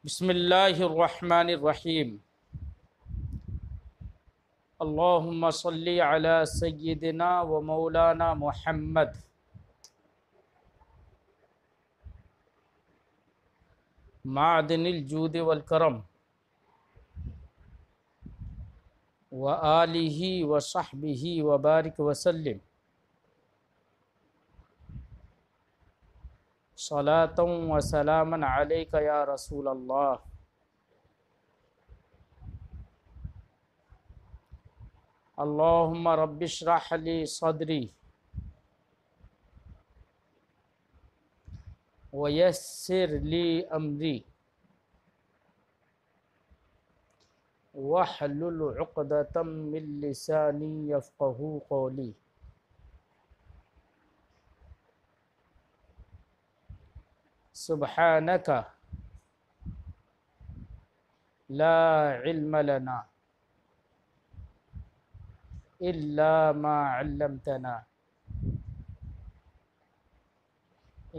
बिस्मिल्लाहिर्रहमानिर्रहीम। अल्लाहुम्मा सल्ली अला सय्यिदिना व मौलाना मुहम्मद माअदिनिल जूद वल करम व आलिहि व सहबिहि व बारिक वसल्लिम सलातन व सलामन अलैका या रसूल अल्लाह। अल्लाहुम्मा रब्बिश्रह ली सदरी व यस्सिर ली अमरी वहलुल उक़दतम मिन लिसानी यफ़क़हू क़ौली। सुब्हानका ला इल्म लना इल्ला मा अल्लमतना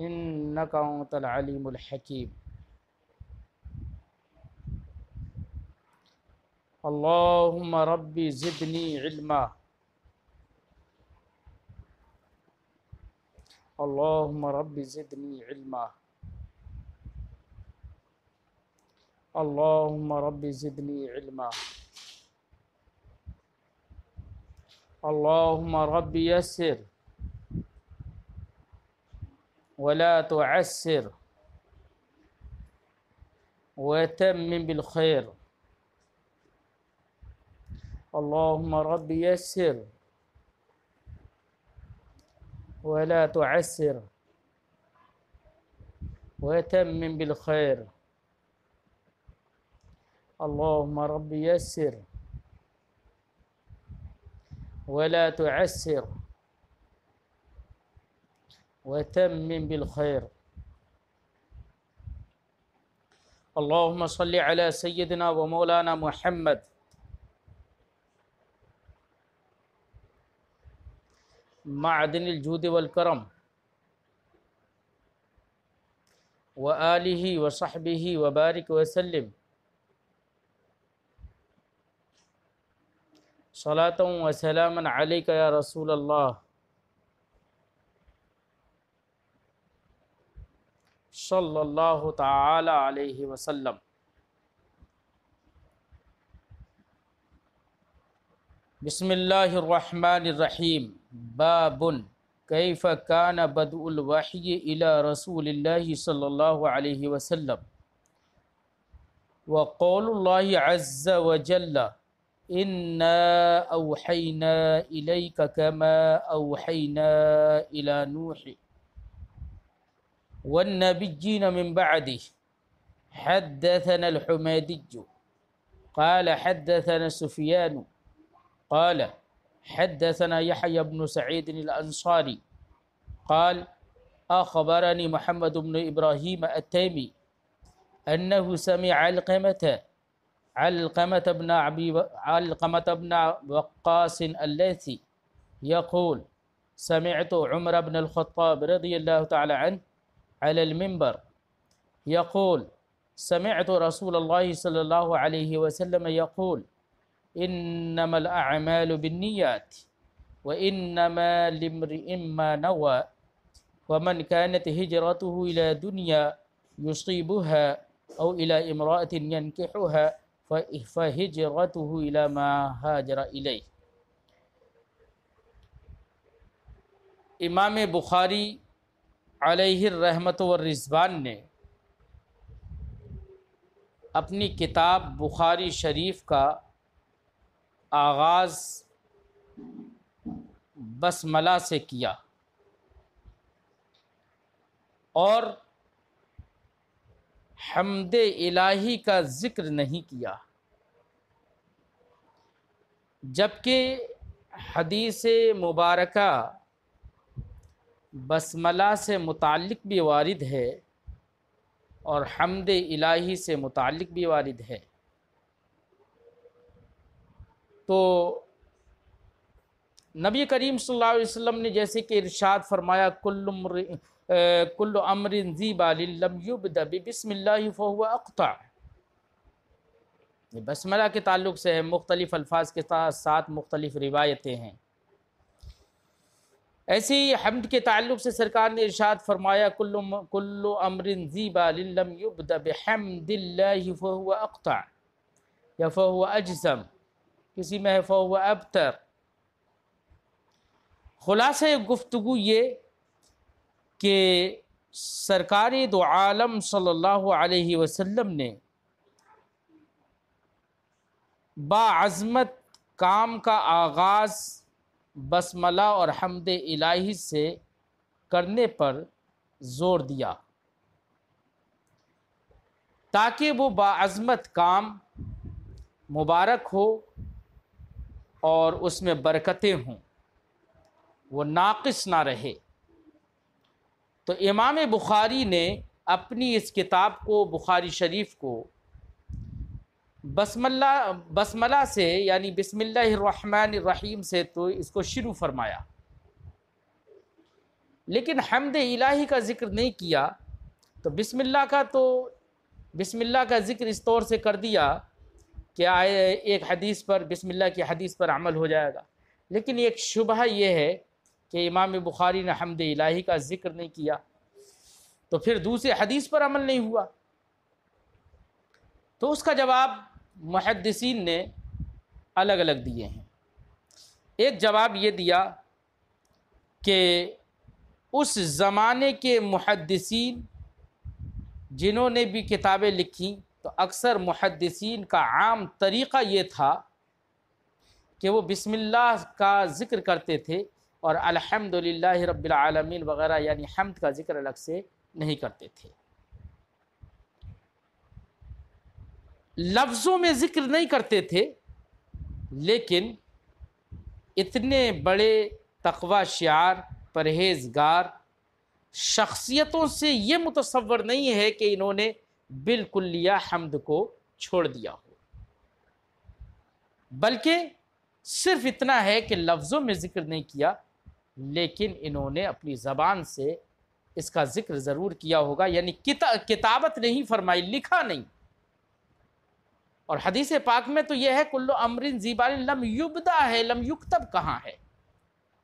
इन्नका अंतल अलीमुल हकीम। अल्लाहुम्मा रब्बी ज़िदनी इल्मा। अल्लाहुम्मा रब्बी ज़िदनी इल्मा। अल्लाहुम्मा रब्बी ज़िदनी इल्मा। अल्लाहुम्मा रब्बी यस्सिर वला तुअस्सिर वतम्मिम बिल खैर। अल्लाहुम्मा रब्बी यस्सिर वला तुअस्सिर वतम्मिम बिल खैर। अल्लाहुम्मा रब्बी यस्सिर वला तुअस्सिर वतम्मिम बिल खैर। अल्लाहुम्मा सल्लि अला सय्यिदिना व मौलाना मुहम्मद माअदिनिल जूद वल करम व आलिहि व सहबिहि व बारिक वसल्लिम सलातन व सलामन अलैका या रसूल अल्लाह सल्लल्लाहु तआला अलैहि वसल्लम। बिस्मिल्लाहिर्रहमानिर्रहीम। बाबुन कैफ़ कान बदउल वही इला रसूलिल्लाहि सल्लल्लाहु अलैहि वसल्लम व क़ौलुल्लाहि अज़्ज़ व जल्ल इन्ना औहैना इलैका कमा औहैना इला नूह वन्नबिय्यीन मिन बअदिह। हद्दथना अल-हुमैदिय्यु क़ाल हद्दथना सुफ़यान क़ाल हद्दथना यहया इब्न सईद अल-अंसारी क़ाल अख़बरनी मुहम्मद इब्न इब्राहीम अत-तैमी अन्नहु समिअ अलक़मत इब्न वक़्क़ास अल-लैथी यक़ूल समिअतु उमर इब्न अल-ख़त्ताब रज़ियल्लाहु तआला अन्हु अलल मिंबर यक़ूल समिअतु रसूलल्लाहि सल्लल्लाहु अलैहि वसल्लम यक़ूल इन्नमल अअमालु बिन्नियात व इन्नमा लिम्रिइम मा नवा व मन कानत हिजरतुहु इला दुनिया युसीबुहा औ इला इम्राअतिन यनकिहुहा फहिजरतुहु इला मा हाजरा इलैह। इमाम बुखारी अलैहि रहमत व रिज़वान ने अपनी किताब बुखारी शरीफ का आगाज़ बसमला से किया और हम्दे इलाही का ज़िक्र नहीं किया, जबकि हदीस मुबारका बसमला से मुताल्लिक़ भी वारिद है और हम्द इलाही से मुताल्लिक़ भी वारिद है। तो नबी करीम सल्लल्लाहु अलैहि वसल्लम ने जैसे कि इरशाद फरमाया कुल्लु अम्रिन ज़ी बालिन लम युबदा बिस्मिल्लाहि फहुवा अक़ता, ये बसमला के ताल्लुक़ से है, मुख्तलिफ़ अल्फाज के साथ मुख्तलिफ़ रिवायतें हैं। ऐसे ही हम्द के ताल्लुक़ से सरकार ने इरशाद फरमाया, कुल्लु अम्रिन ज़ीबा लम युब्दा बिहम्दिल्लाहि फहुव अक़ता या फहुव अजज़म, किसी में है फहुव अबतर। खुलासा गुफ्तगू ये कि सरकार दो आलम सल्लल्लाहु अलैहि वसल्लम ने बाअज़मत काम का आगाज़ बसमला और हम्द इलाही से करने पर ज़ोर दिया ताकि वो बाअज़मत काम मुबारक हो और उसमें बरकतें हों, वो नाक़िस ना रहे। तो इमाम बुखारी ने अपनी इस किताब को, बुखारी शरीफ को, बसमला से यानी बिस्मिल्लाहिर्रहमानिर्रहीम से तो इसको शुरू फरमाया, लेकिन हम्द इलाही का ज़िक्र नहीं किया। तो बिस्मिल्लाह का ज़िक्र इस तौर से कर दिया कि एक हदीस पर, बिस्मिल्लाह की हदीस पर अमल हो जाएगा। लेकिन एक शुबहा ये है कि इमाम बुखारी ने हम्द इलाही का ज़िक्र नहीं किया, तो फिर दूसरे हदीस पर अमल नहीं हुआ। तो उसका जवाब मुहद्दिसीन ने अलग अलग दिए हैं। एक जवाब ये दिया कि उस ज़माने के मुहद्दिसीन जिन्होंने भी किताबें लिखी, तो अक्सर मुहद्दिसीन का आम तरीक़ा ये था कि वो बिस्मिल्लाह का ज़िक्र करते थे और अल्हम्दुलिल्लाहि रब्बिल आलमीन वग़ैरह यानी हम्द का ज़िक्र अलग से नहीं करते थे। लफ्ज़ों में ज़िक्र नहीं करते थे, लेकिन इतने बड़े तक़वा शिआर परहेज़गार शख्सियतों से ये मुतसव्वर नहीं है कि इन्होंने बिल्कुल्लिया हम्द को छोड़ दिया हो, बल्कि सिर्फ इतना है कि लफ्ज़ों में ज़िक्र नहीं किया, लेकिन इन्होंने अपनी ज़बान से इसका ज़िक्र ज़रूर किया होगा, यानी किताबत नहीं फरमाई, लिखा नहीं। और हदीस पाक में तो यह है कुल्लु अम्रिन ज़ीबालिन लम युब्दा है, लम युक्तब कहाँ है।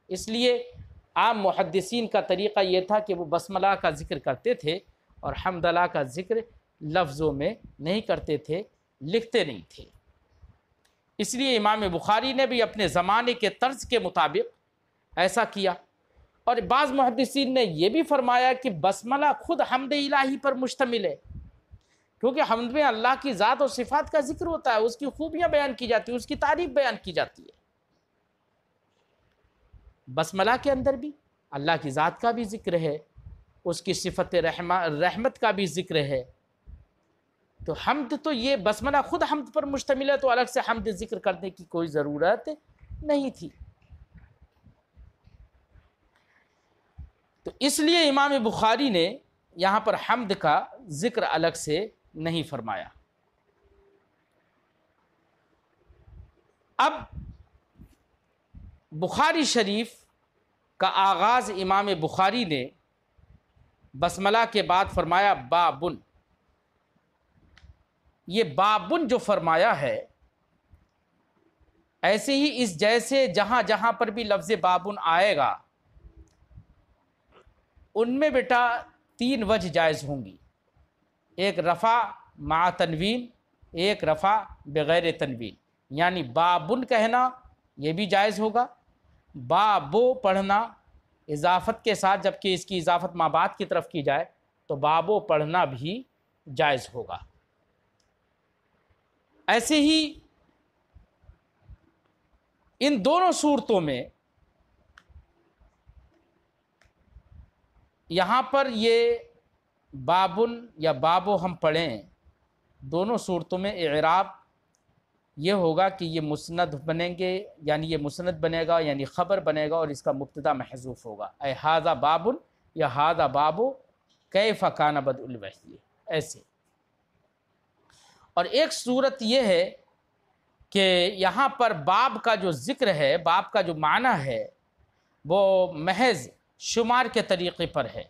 इसलिए आम मुहद्दिसीन का तरीक़ा ये था कि वो बसमला का ज़िक्र करते थे और हम्दला का ज़िक्र लफ्ज़ों में नहीं करते थे, लिखते नहीं थे। इसलिए इमाम बुखारी ने भी अपने ज़माने के तर्ज के मुताबिक ऐसा किया। और बाज़ मुहद्दिसीन ने यह भी फरमाया कि बसमला खुद हम्द इलाही पर मुश्तमिल है, क्योंकि हम्द में अल्लाह की ज़ात और सिफ़ात का ज़िक्र होता है, उसकी खूबियाँ बयान की जाती है, उसकी तारीफ़ बयान की जाती है। बसमला के अंदर भी अल्लाह की ज़ात का भी ज़िक्र है, उसकी सिफ़त रहमत का भी ज़िक्र है। तो हम्द तो ये बसमला खुद हम्द पर मुश्तमिल है, तो अलग से हम्द ज़िक्र करने की कोई ज़रूरत नहीं थी। तो इसलिए इमाम बुखारी ने यहाँ पर हम्द का ज़िक्र अलग से नहीं फरमाया। अब बुखारी शरीफ का आगाज़ इमाम बुखारी ने बसमला के बाद फरमाया बाबुन। ये बाबुन जो फरमाया है, ऐसे ही इस जैसे जहाँ जहाँ पर भी लफ्ज़ बाबुन आएगा उनमें बेटा 3 वजह जायज़ होंगी। एक रफ़ा मा तनवीन, एक रफ़ा बग़ैर तनवीन, यानी बाबुन कहना ये भी जायज़ होगा, बाबो पढ़ना इजाफ़त के साथ, जबकि इसकी इजाफ़त माबाद की तरफ की जाए तो बाबो पढ़ना भी जायज़ होगा। ऐसे ही इन दोनों सूरतों में यहाँ पर ये बाबुन या बाबो हम पढ़ें, दोनों सूरतों में इराब ये होगा कि ये मुस्नद बनेंगे, यानी ये मुस्नद बनेगा, यानी ख़बर बनेगा और इसका मुब्तदा महज़ूफ़ होगा। ऐ हाज़ा बाबुन या हाज़ा बाबो कैफ़ कान बदउल वही, ऐसे। और एक सूरत ये है कि यहाँ पर बाब का जो ज़िक्र है, बाब का जो माना है, वो महज शुमार के तरीक़े पर है,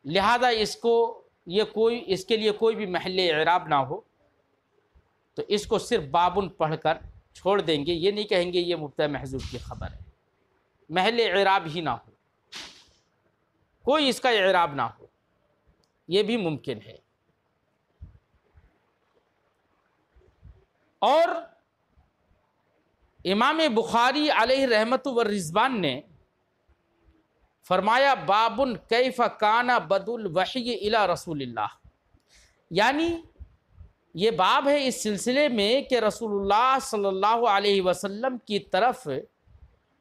लिहाजा इसके लिए कोई भी महल इराब ना हो, तो इसको सिर्फ बाबुन पढ़कर छोड़ देंगे, ये नहीं कहेंगे ये मुब्तदा महज़ूफ़ की खबर है, महल इराब ही ना हो, कोई इसका इराब ना हो, ये भी मुमकिन है। और इमाम बुखारी अलैहि रहमतु व रिज़वान ने फरमाया बाबुन कैफ़ काना बदुल वही इला रसूलिल्लाह, यानी ये बाब है इस सिलसिले में कि रसूलुल्लाह सल्लल्लाहु अलैहि वसल्लम की तरफ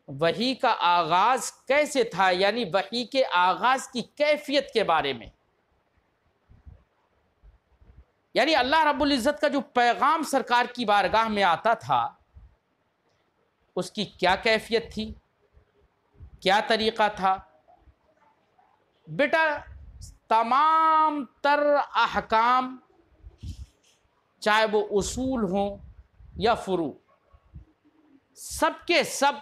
वही का आगाज़ कैसे था, यानी वही के आगाज़ की कैफियत के बारे में, यानी अल्लाह रब्बुल इज़्ज़त का जो पैगाम सरकार की बारगाह में आता था उसकी क्या कैफियत थी, क्या तरीक़ा था। बेटा तमाम तर अहकाम, चाहे वो उसूल हों या फ़ुरू, सबके सब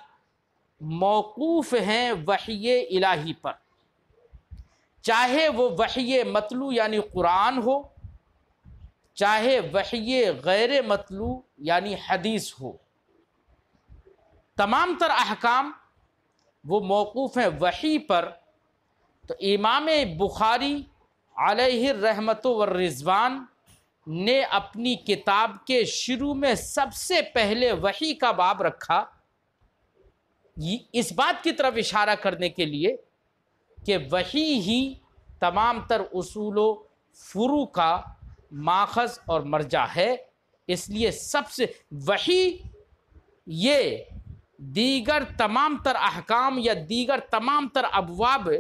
मौकूफ़ हैं वही इलाही पर, चाहे वो वही मतलू यानी कुरान हो, चाहे वही गैर मतलू यानी हदीस हो, तमाम तर अहकाम वो मौकूफ़ हैं वही पर। तो इमाम बुखारी अलैहि रहमतु व रिज़वान ने अपनी किताब के शुरू में सबसे पहले वही का बाब रखा, इस बात की तरफ इशारा करने के लिए कि वही ही तमाम तर उसूलो फुरू का माखज़ और मर्जा है। इसलिए सबसे वही ये दीगर तमाम तर अहकाम या दीगर तमाम तर अबवाब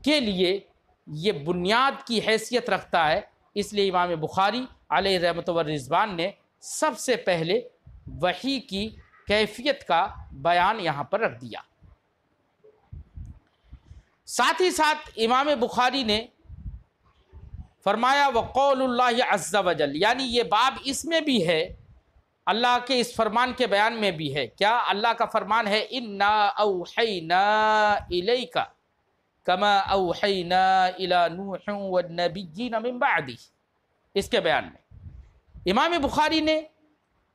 के लिए ये बुनियाद की हैसियत रखता है। इसलिए इमाम बुखारी अलैहि रहमतु व रिज़वान ने सबसे पहले वही की कैफियत का बयान यहाँ पर रख दिया। साथ ही साथ इमाम बुखारी ने फरमाया वक़ौलुल्लाहि अज़्ज़ा वजल, यानी ये बाब इसमें भी है, अल्लाह के इस फरमान के बयान में भी है। क्या अल्लाह का फरमान है इन्ना औहैना इलैका कमा औहैना इला नूह व नबिय्यीन मिन बअदी, इसके बयान में इमाम बुखारी ने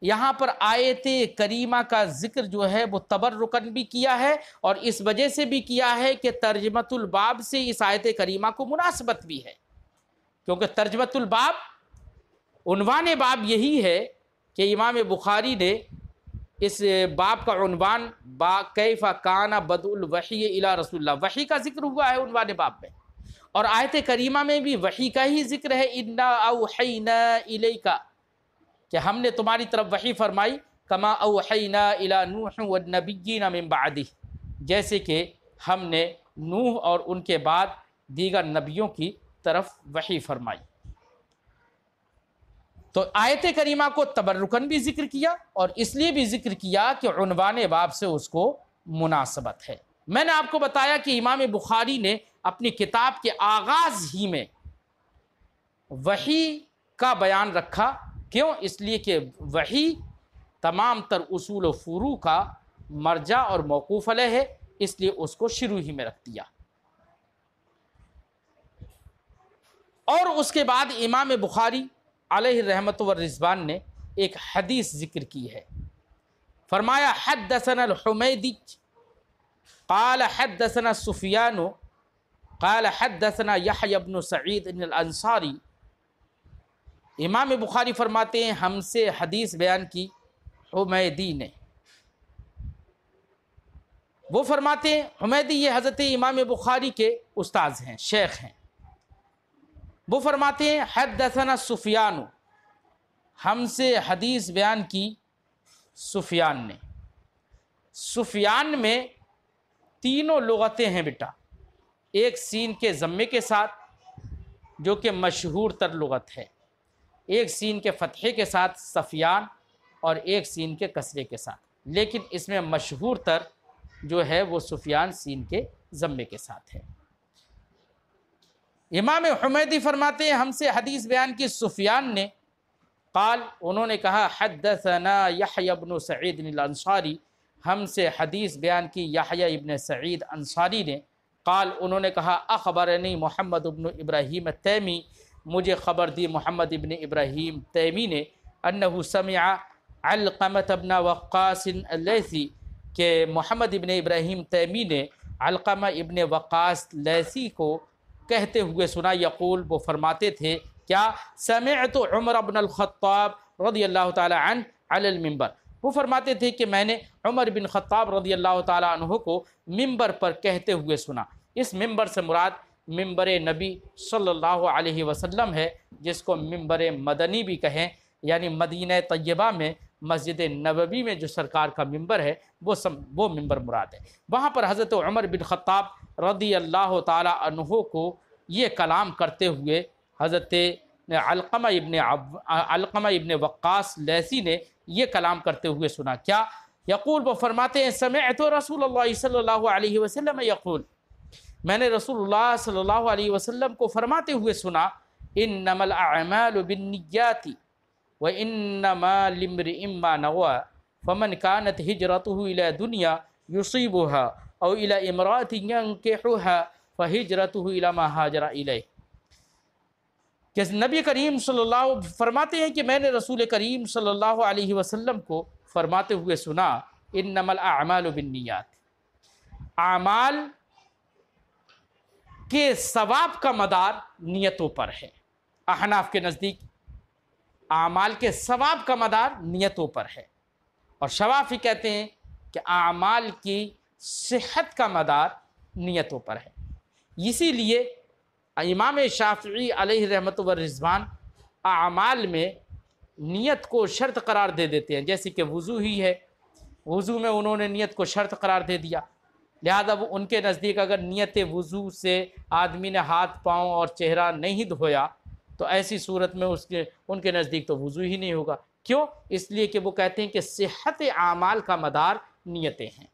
यहाँ पर आयत करीमा का ज़िक्र जो है वो तबर्रुकन भी किया है और इस वजह से भी किया है कि तर्जमतुल बाब से इस आयत करीमा को मुनासबत भी है, क्योंकि तर्जमतुल बाब, उन्वान बाब यही है कि इमाम बुखारी ने इस बाब का उन्वान बा कैफ़ा काना बदुल वही इला रसूलुल्लाह, वही का जिक्र हुआ है उन्वान बाब में, और आयत करीमा में भी वही का ही जिक्र है इन्ना औहैना इलैका, कि हमने तुम्हारी तरफ वही फरमाई कमा औहैना इला नूह व नबिय्यीन मिन बअदी, जैसे कि हमने नूह और उनके बाद दीगर नबियों की तरफ वही फरमाई। तो आयत करीमा को तबर्रुकन भी जिक्र किया और इसलिए भी जिक्र किया कि उन्वान बाब से उसको मुनासबत है। मैंने आपको बताया कि इमाम बुखारी ने अपनी किताब के आगाज़ ही में वही का बयान रखा। क्यों? इसलिए कि वही तमाम तर उसूल व फुरू का मर्जा और मौकूफ़ अलैह है, इसलिए उसको शुरू ही में रख दिया। और उसके बाद इमाम बुखारी अलैहि रहमतु व रिज़वान ने एक हदीस ज़िक्र की है। फरमाया हद्दसना अल-हुमैदी क़ाल हद्दसना सुफ़ियान क़ाल हद्दसना यहया इब्न सईद अल-अंसारी। इमाम बुखारी फरमाते हैं हमसे हदीस बयान की हुमैदी ने। वो फरमाते हैं हुमैदी ये हज़रत इमाम बुखारी के उस्ताद हैं, शेख हैं। वो फरमाते हैं हद्दसना सुफ़ियान, हमसे हदीस बयान की सुफ़ियान ने। सुफ़ियान में तीनों लुगतें हैं बेटा, एक सीन के ज़म्मे के साथ जो कि मशहूर तर लुगत है, एक सीन के फ़तहे के साथ सफ़ियान और एक सीन के कसरे के साथ, लेकिन इसमें मशहूर तर जो है वो सुफ़ियान सीन के ज़म्मे के साथ है। इमाम हुमैदी फरमाते हैं हमसे हदीस बयान की सुफ़ियान ने, क़ाल उन्होंने कहा हद्दसना यहया इब्न सईद अल-अंसारी, हमसे हदीस बयान की यहया इब्न सईद अंसारी ने। क़ाल उन्होंने कहा अख़बरनी मोहम्मद इब्न इब्राहीम तैमी, मुझे ख़बर दी मोहम्मद इब्न इब्राहीम तैमी ने, अन्नहु समिअ अलक़मत इब्न वक़्क़ास लैसी के मोहम्मद इब्न इब्राहीम तैमी ने अलक़मा इब्न वक़्क़ास लैसी को कहते हुए सुना, यक़ूल वो फरमाते थे क्या, समिअतु उमर इब्न अल-ख़त्ताब रज़ियल्लाहु तआला अन्हु अलल मिंबर, वो फरमाते थे कि मैंने उमर बिन ख़त्ताब रज़ियल्लाहु तआला अन्हु को मिंबर पर कहते हुए सुना। इस मिंबर से मुराद मिंबर नबी सल्लल्लाहु अलैहि वसल्लम है, जिसको मिंबर मदनी भी कहें, यानी मदीना तय्यबा में मस्जिद नबवी में जो सरकार का मिंबर है वो मिंबर मुराद है। वहाँ पर हज़रत उमर बिन ख़त्ताब रज़ियल्लाहु तआला अन्हु को ये कलाम करते हुए हज़रत अलक़मा इब्न वक़्क़ास लैसी ने ये कलाम करते हुए सुना। क्या, यक़ूल, वो फरमाते हैं समिअतु रसूलुल्लाह सल्लल्लाहु अलैहि वसल्लम यक़ूल, मैंने रसूलुल्लाह सल्लल्लाहु अलैहि वसल्लम को फरमाते हुए सुना, इन्नमल अअमालु बिन्निय्याति व इन्नमा लिम्रिइम मा नवा फमन कानत हिजरतुहु इला दुनिया युसीबुहा औ इला इमरातिन यंकिहुहा फहिजरतुहु इला मा हाजरा इलैह। कि नबी करीम सल्लल्लाहु फरमाते हैं कि मैंने रसूल करीम सल्लल्लाहु अलैहि वसल्लम को फरमाते हुए सुना, इन्नमल अअमालु बिन्नियात, आमाल के सवाब का मदार नियतों पर है। अहनाफ के नज़दीक आमाल के सवाब का मदार नियतों पर है, और शवाफी कहते हैं कि आमाल की सेहत का मदार नियतों पर है। इसीलिए इमाम शाफ़िई अलैहि रहमत व रिज़वान आमाल में नियत को शर्त करार दे देते हैं, जैसे कि वज़ू ही है, वज़ू में उन्होंने नियत को शर्त करार दे दिया, लिहाजा वो उनके नज़दीक अगर नियत वज़ू से आदमी ने हाथ पाँव और चेहरा नहीं धोया तो ऐसी सूरत में उनके नज़दीक तो वज़ू ही नहीं होगा। क्यों? इसलिए कि वो कहते हैं कि सेहत आमाल का मदार नियतें हैं।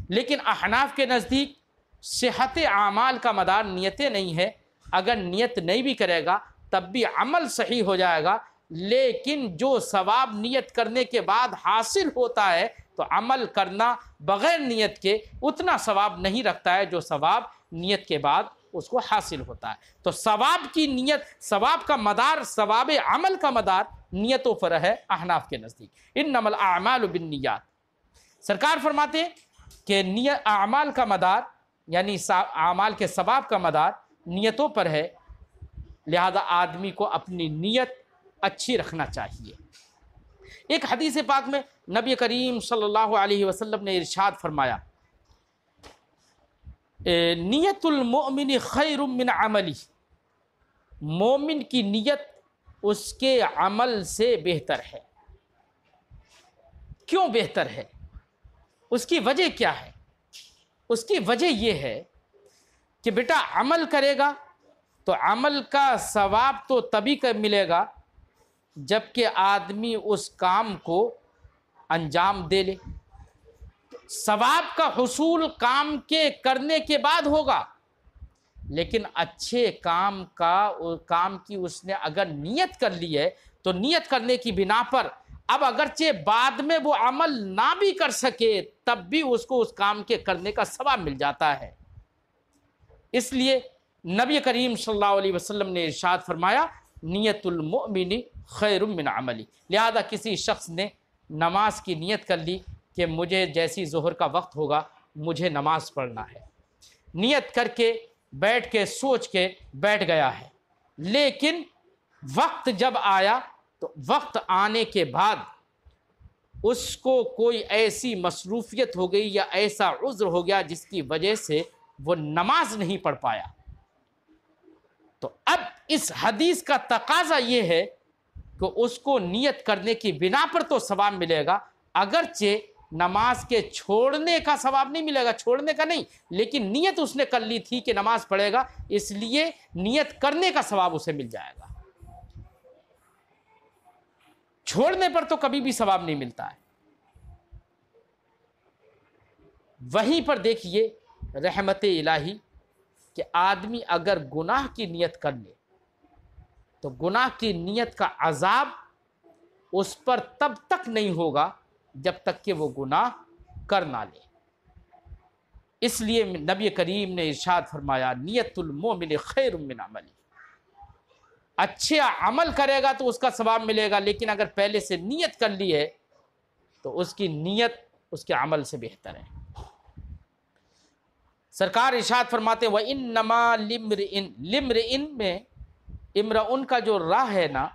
लेकिन अहनाफ के नज़दीक सेहत आमाल का मदार नियतें नहीं है, अगर नियत नहीं भी करेगा तब भी अमल सही हो जाएगा, लेकिन जो सवाब नियत करने के बाद हासिल होता है तो अमल करना बग़ैर नियत के उतना सवाब नहीं रखता है जो सवाब नियत के बाद उसको हासिल होता है। तो सवाब की नियत, सवाब का मदार, सवाब अमल का मदार नियतों पर है अहनाफ के नज़दीक। इन्नमल अअमालु बिन्नियात, सरकार फरमाते हैं कि नियत अमाल का मदार यानी अमाल के सवाब का मदार नियतों पर है, लिहाजा आदमी को अपनी नियत अच्छी रखना चाहिए। एक हदीस पाक में नबी करीम सल्लल्लाहु अलैहि वसल्लम ने इरशाद फरमाया, नियतुल मोमिन खैरुम मिन अमली, मोमिन की नियत उसके अमल से बेहतर है। क्यों बेहतर है? उसकी वजह क्या है? उसकी वजह यह है कि बेटा अमल करेगा तो अमल का सवाब तो तभी कर मिलेगा जबकि आदमी उस काम को अंजाम दे ले। सवाब का हुसूल काम के करने के बाद होगा, लेकिन अच्छे काम की उसने अगर नियत कर ली है तो नियत करने की बिना पर अब अगरचे बाद में वो अमल ना भी कर सके तब भी उसको उस काम के करने का सवाब मिल जाता है। इसलिए नबी करीम सल्लल्लाहु अलैहि वसल्लम ने इरशाद फरमाया, नियतुल मोमिनी खैरुम मिन अमली। लिहाजा किसी शख्स ने नमाज की नियत कर ली कि मुझे जैसी ज़ोहर का वक्त होगा मुझे नमाज पढ़ना है, नियत करके बैठ के सोच के बैठ गया है, लेकिन वक्त जब आया तो वक्त आने के बाद उसको कोई ऐसी मसरूफियत हो गई या ऐसा उज़्र हो गया जिसकी वजह से वो नमाज नहीं पढ़ पाया। तो अब इस हदीस का तकाजा ये है कि उसको नियत करने की बिना पर तो सवाब मिलेगा, अगरचे नमाज के छोड़ने का सवाब नहीं मिलेगा, छोड़ने का नहीं, लेकिन नियत उसने कर ली थी कि नमाज पढ़ेगा, इसलिए नियत करने का सवाब उसे मिल जाएगा। छोड़ने पर तो कभी भी सवाब नहीं मिलता है। वहीं पर देखिए रहमत इलाही कि आदमी अगर गुनाह की नियत कर ले तो गुनाह की नियत का अजाब उस पर तब तक नहीं होगा जब तक कि वो गुनाह कर ना ले। इसलिए नबी करीम ने इरशाद फरमाया, नियतुल मोमिन खैरुम मिन अमली, अच्छे अमल करेगा तो उसका सवाब मिलेगा, लेकिन अगर पहले से नीयत कर ली है तो उसकी नीयत उसके अमल से बेहतर है। सरकार इरशाद फरमाते व इन्नमा लिम्रिइन, लिम्रिइन में इम्रउन का जो रा है ना,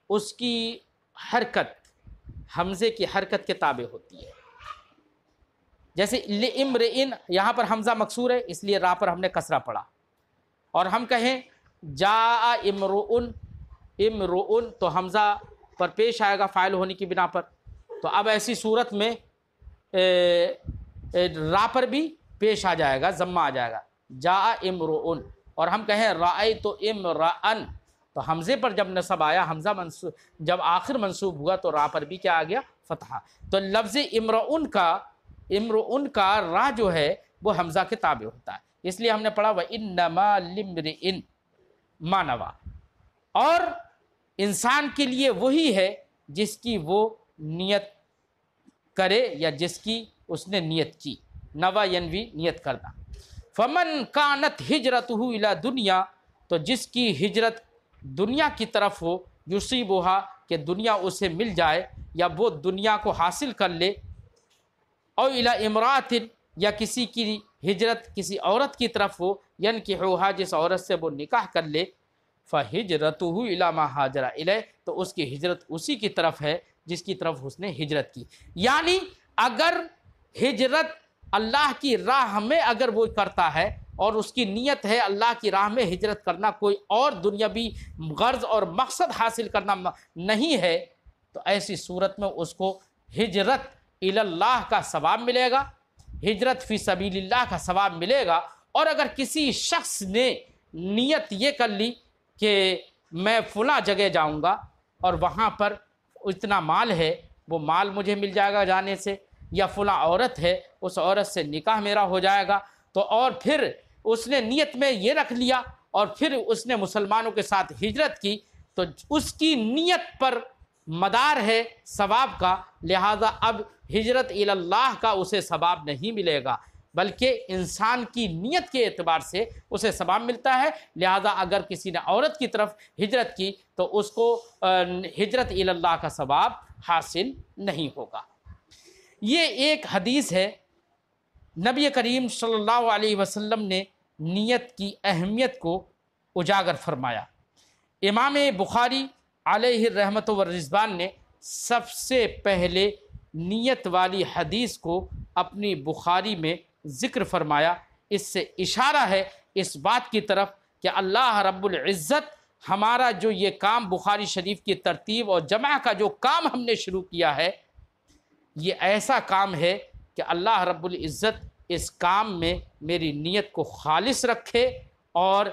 उसकी हरकत हमजे की हरकत के ताबे होती है। जैसे लिम्रिइन, यहाँ पर हमजा मकसूर है इसलिए रा पर हमने कसरा पड़ा, और हम कहें जा इमरुन, इमरुन तो हमजा पर पेश आएगा फ़ाइल होने की बिना पर। तो अब ऐसी सूरत में रा पर भी पेश आ जाएगा, ज़म्मा आ जाएगा, जा इमरुन। और हम कहें राय तो इमरान, तो हमज़े पर जब नसब आया, हमज़ा मंसूब जब आखिर मंसूब हुआ तो रा पर भी क्या आ गया, फ़तहा। तो लफ्ज़ इमरुन का रा जो है वो हमज़ा के ताबे होता है, इसलिए हमने पढ़ा व इन्नमा लिम्रिइन मानवा। और इंसान के लिए वही है जिसकी वो नियत करे या जिसकी उसने नियत की, नवा यनवी नियत करना। फमन कानत हिजरतहु इला दुनिया, तो जिसकी हिजरत दुनिया की तरफ हो, युसीबुहा कि दुनिया उसे मिल जाए या वो दुनिया को हासिल कर ले, और इला इमरातिन या किसी की हिजरत किसी औरत की तरफ हो, यनकिहुहा जिस औरत से वो निकाह कर ले, फ़हिजरतुहु इला मा हाजरा इलैह, तो उसकी हिजरत उसी की तरफ है जिसकी तरफ उसने हिजरत की। यानी अगर हिजरत अल्लाह की राह में अगर वो करता है और उसकी नीयत है अल्लाह की राह में हिजरत करना, कोई और दुनियावी गर्ज और मकसद हासिल करना नहीं है, तो ऐसी सूरत में उसको हिजरत इल्लाह का सवाब मिलेगा, हिजरत फ़ी सबीलिल्लाह का सवाब मिलेगा। और अगर किसी शख्स ने नीयत ये कर ली कि मैं फ़लाँ जगह जाऊंगा और वहाँ पर इतना माल है, वो माल मुझे मिल जाएगा जाने से, या फ़लाँ औरत है उस औरत से निकाह मेरा हो जाएगा, तो और फिर उसने नीयत में ये रख लिया और फिर उसने मुसलमानों के साथ हिजरत की, तो उसकी नीयत पर मदार है सवाब का, लिहाजा अब हिजरत इल्लाह का उसे सवाब नहीं मिलेगा, बल्कि इंसान की नीयत के एतबार से उसे सवाब मिलता है। लिहाजा अगर किसी ने औरत की तरफ हिजरत की तो उसको हिजरत इल्लाह का सवाब हासिल नहीं होगा। ये एक हदीस है, नबी करीम सल्लल्लाहु अलैहि वसल्लम ने नीयत की अहमियत को उजागर फरमाया। इमाम बुखारी अलैहि रहमत व रिज़वान ने सबसे पहले नीयत वाली हदीस को अपनी बुखारी में ज़िक्र फरमाया। इससे इशारा है इस बात की तरफ कि अल्लाह रब्बुल इज़्ज़त हमारा जो ये काम बुखारी शरीफ की तरतीब और जमा का जो काम हमने शुरू किया है, ये ऐसा काम है कि अल्लाह रब्बुल इज़्ज़त इस काम में मेरी नीयत को खालिस रखे, और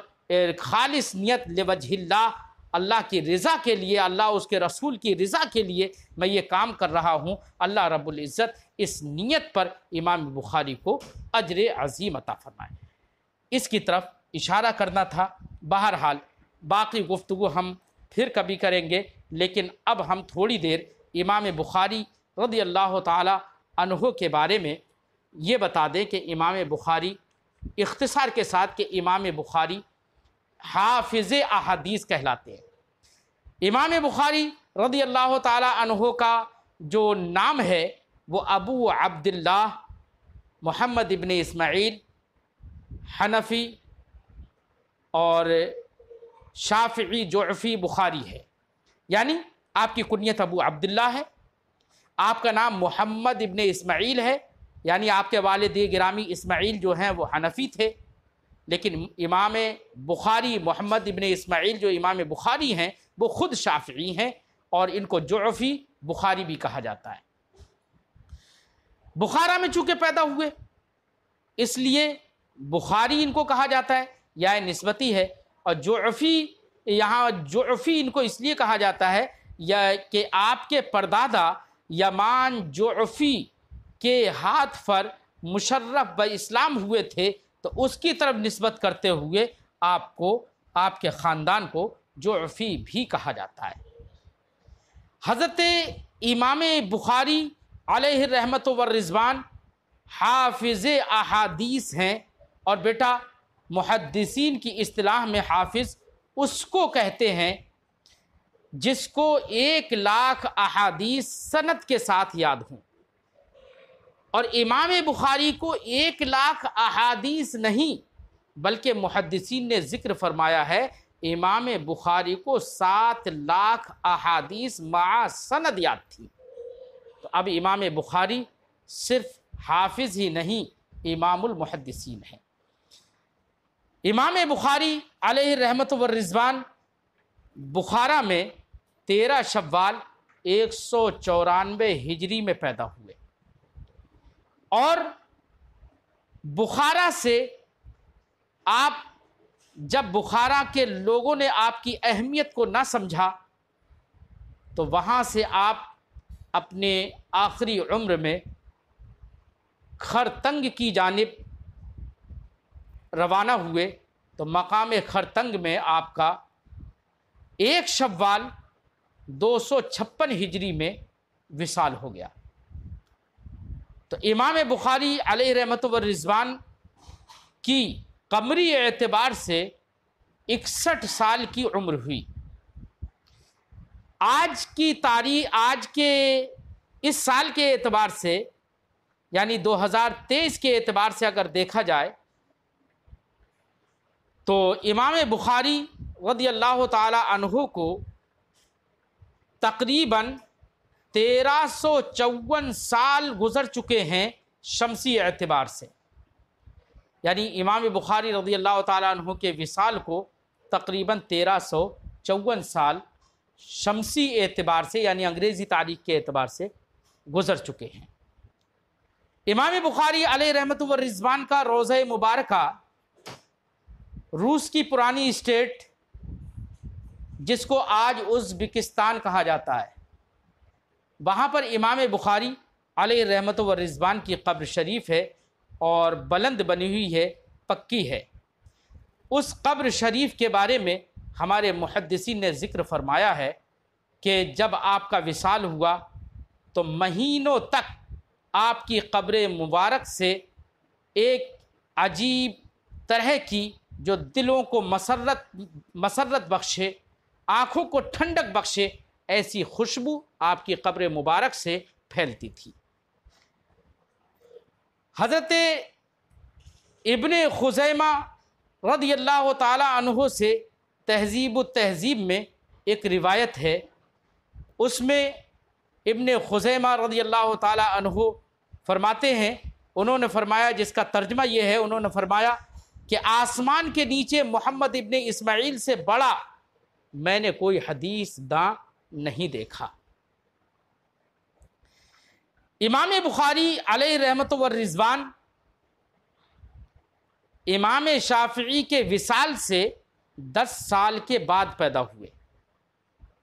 खालिस नीयत लिवजहिल्लाह, अल्लाह की रज़ा के लिए, अल्लाह उसके रसूल की रज़ा के लिए मैं ये काम कर रहा हूँ। अल्लाह रब्बुल इज़्ज़त इस नीयत पर इमाम बुखारी को अजर अज़ीम अता फरमाए, इसकी तरफ इशारा करना था। बहरहाल बाकी गुफ्तगू हम फिर कभी करेंगे, लेकिन अब हम थोड़ी देर इमाम बुखारी रज़ी अल्लाह ताला अन्हु के बारे में ये बता दें कि इमाम बुखारी इख्तिसार के साथ कि इमाम बुखारी हाफिज़ अहादीस कहलाते हैं। इमाम बुखारी रज़ी अल्लाह ताला अन्हु का जो नाम है वो अबू अब्दुल्लाह मोहम्मद इब्न इस्माइल हनफ़ी और शाफ़िई जुअफ़ी बुखारी है। यानी आपकी कुनियत अबू अब्दुल्लाह है, आपका नाम मोहम्मद इब्न इस्माइल है, यानी आपके वालिद गिरामी इस्माइल जो हैं वो हनफ़ी थे, लेकिन इमाम बुखारी मोहम्मद इब्न इस्माइल जो इमाम बुखारी हैं वो ख़ुद शाफ़िई हैं और इनको जुअफ़ी बुखारी भी कहा जाता है। बुखारा में चूँकि पैदा हुए इसलिए बुखारी इनको कहा जाता है, या निस्बती है। और जुअफ़ी, यहाँ जुअफ़ी इनको इसलिए कहा जाता है या कि आपके परदादा यमान जुअफ़ी के हाथ पर मुशर्रफ ब इस्लाम हुए थे, तो उसकी तरफ निस्बत करते हुए आपको, आपके ख़ानदान को जुअफ़ी भी कहा जाता है। हज़रत इमाम बुखारी अलैहि रहमत व रिज़वान हाफिज़ अहादीस हैं, और बेटा मुहद्दिसीन की इस्तिलाह में हाफिज़ उसको कहते हैं जिसको 1,00,000 अहादीस सनद के साथ याद हों। और इमाम बुखारी को 1,00,000 अहादीस नहीं, बल्कि मुहद्दिसीन ने ज़िक्र फरमाया है इमाम बुखारी को 7,00,000 अहादीस मा सनद याद थी। तो अब इमाम बुखारी सिर्फ हाफिज़ ही नहीं, इमामुल मुहद्दिसीन है। इमाम बुखारी अलैहि रहमत व रिज़वान बुखारा में 13 शव्वाल 194 हिजरी में पैदा हुए और बुखारा से आप जब बुखारा के लोगों ने आपकी अहमियत को ना समझा तो वहाँ से आप अपने आखिरी उम्र में खरतंग की जानिब रवाना हुए। तो मकाम खरतंग में आपका 1 शव्वाल 256 हिजरी में विसाल हो गया। तो इमाम बुखारी अलैहि रहमत व रिज़वान की कमरी एतबार से 61 साल की उम्र हुई। आज की तारीख, आज के इस साल के एतबार से यानी 2023 के एतबार से अगर देखा जाए तो इमाम बुखारी रज़ियल्लाहु ताला अन्हु को तकरीबन 1354 साल गुज़र चुके हैं शमसी एतबार से। यानी इमाम बुखारी रज़ियल्लाहु ताला अन्हु के विसाल को तकरीबन 1354 साल शमसी एतबार से यानी अंग्रेज़ी तारीख के एतबार से गुज़र चुके हैं। इमाम बुखारी अलैहि रहमत व रिज़वान का रोज़ा मुबारका रूस की पुरानी स्टेट जिसको आज उज़्बेकिस्तान कहा जाता है, वहाँ पर इमाम बुखारी अलैहि रहमत व रिज़वान की कब्र शरीफ है और बुलंद बनी हुई है, पक्की है। उस कब्र शरीफ के बारे में हमारे मुहद्दिसीन ने ज़िक्र फरमाया है कि जब आपका विसाल हुआ तो महीनों तक आपकी कब्र मुबारक से एक अजीब तरह की जो दिलों को मसरत बख्शे, आँखों को ठंडक बख्शे, ऐसी खुशबू आपकी कब्र मुबारक से फैलती थी। हज़रत इब्ने खुज़ैमा रज़ियल्लाहु ताला अन्हु से तहज़ीब में एक रिवायत है, उसमें इब्ने खुज़ैमा रज़ियल्लाहु ताला अन्हु फरमाते हैं, उन्होंने फरमाया, जिसका तर्जमा ये है, उन्होंने फरमाया कि आसमान के नीचे मोहम्मद इब्ने इस्माइल से बड़ा मैंने कोई हदीस दां नहीं देखा। इमाम बुखारी अलैहि रहमत व रिज़वान इमाम शाफ़िई के विसाल से 10 साल के बाद पैदा हुए।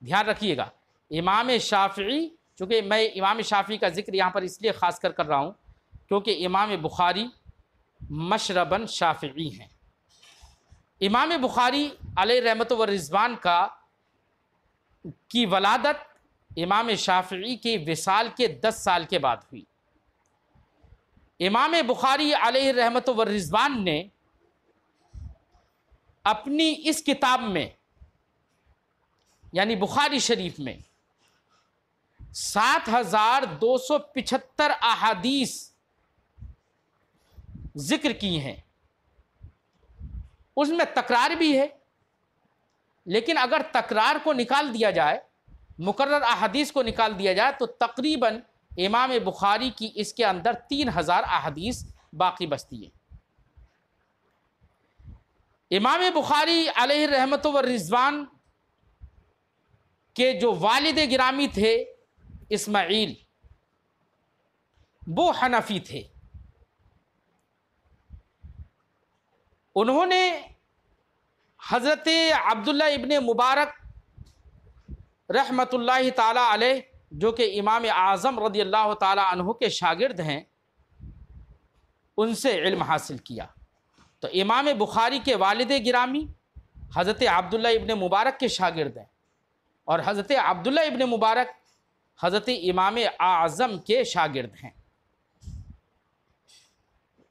ध्यान रखिएगा, इमाम शाफ़िई, चूँकि मैं इमाम शाफ़िई का ज़िक्र यहाँ पर इसलिए ख़ास कर रहा हूँ क्योंकि इमाम बुखारी मशरबन शाफ़िई हैं। इमाम बुखारी अलैहि रहमत व रिज़वान की वलादत इमाम शाफ़िई के विसाल के 10 साल के बाद हुई। इमाम बुखारी अलैहि रहमत व रिज़वान ने अपनी इस किताब में यानी बुखारी शरीफ में 7,275 अहादीस ज़िक्र की हैं। उसमें तकरार भी है, लेकिन अगर तकरार को निकाल दिया जाए, मुकर्रर अहादीस को निकाल दिया जाए, तो तकरीबन इमाम बुखारी की इसके अंदर 3,000 अहादीस बाकी बचती है। इमाम बुखारी अलैहि रहमत व रिज़वान के जो वालिद गिरामी थे इस्माइल, वो हनफी थे। उन्होंने हज़रत अब्दुल्ला इब्ने मुबारक रहमतुल्लाहि ताला अलैह, जो कि इमाम आज़म रज़ियल्लाहु ताला अन्हु के शागिर्द हैं, उनसे इल्म हासिल किया। तो इमाम बुखारी के वालिद गिरामी हज़रत अब्दुल्ला इब्ने मुबारक के शागिर्द हैं और हज़रत अब्दुल्ला इब्ने मुबारक हज़रत इमाम आज़म के शागिर्द हैं।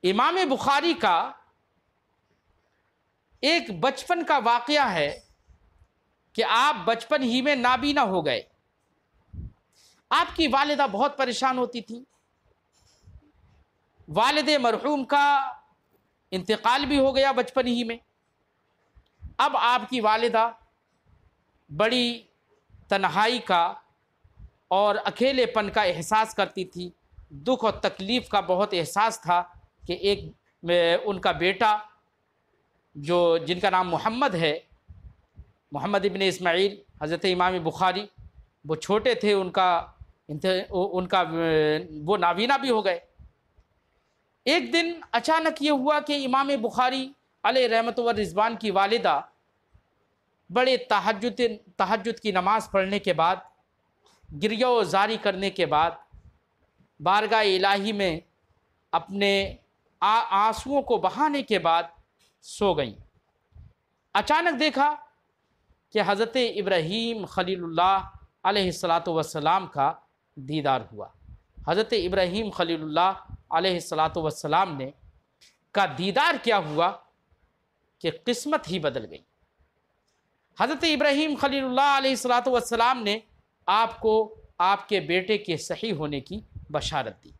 इमाम बुखारी का एक बचपन का वाक़या है कि आप बचपन ही में नाबीना हो गए। आपकी वालिदा बहुत परेशान होती थी। वालिद मरहूम का इंतकाल भी हो गया बचपन ही में। अब आपकी वालिदा बड़ी तन्हाई का और अकेलेपन का एहसास करती थी। दुख और तकलीफ़ का बहुत एहसास था कि एक उनका बेटा जो जिनका नाम मोहम्मद है, मोहम्मद इब्न इस्माइल, हज़रत इमाम बुखारी, वो छोटे थे, उनका वो नाबीना भी हो गए। एक दिन अचानक ये हुआ कि इमाम बुखारी अलैहि रहमत व रिज़वान की वालिदा बड़े तहज्जुद की नमाज़ पढ़ने के बाद, गिरिया व ज़ारी करने के बाद, बारगाह इलाही में अपने आंसुओं को बहाने के बाद सो गईं। अचानक देखा कि हज़रत इब्राहीम खलीलुल्लाह अलैहिस्सलातु वस्सलाम का दीदार हुआ। हज़रत इब्राहीम खलीलुल्लाह अलैहिस्सलातु वस्सलाम ने का दीदार क्या हुआ कि किस्मत ही बदल गई। हज़रत इब्राहीम खलीलुल्लाह अलैहिस्सलातु वस्सलाम ने आपको आपके बेटे के सही होने की बशारत दी,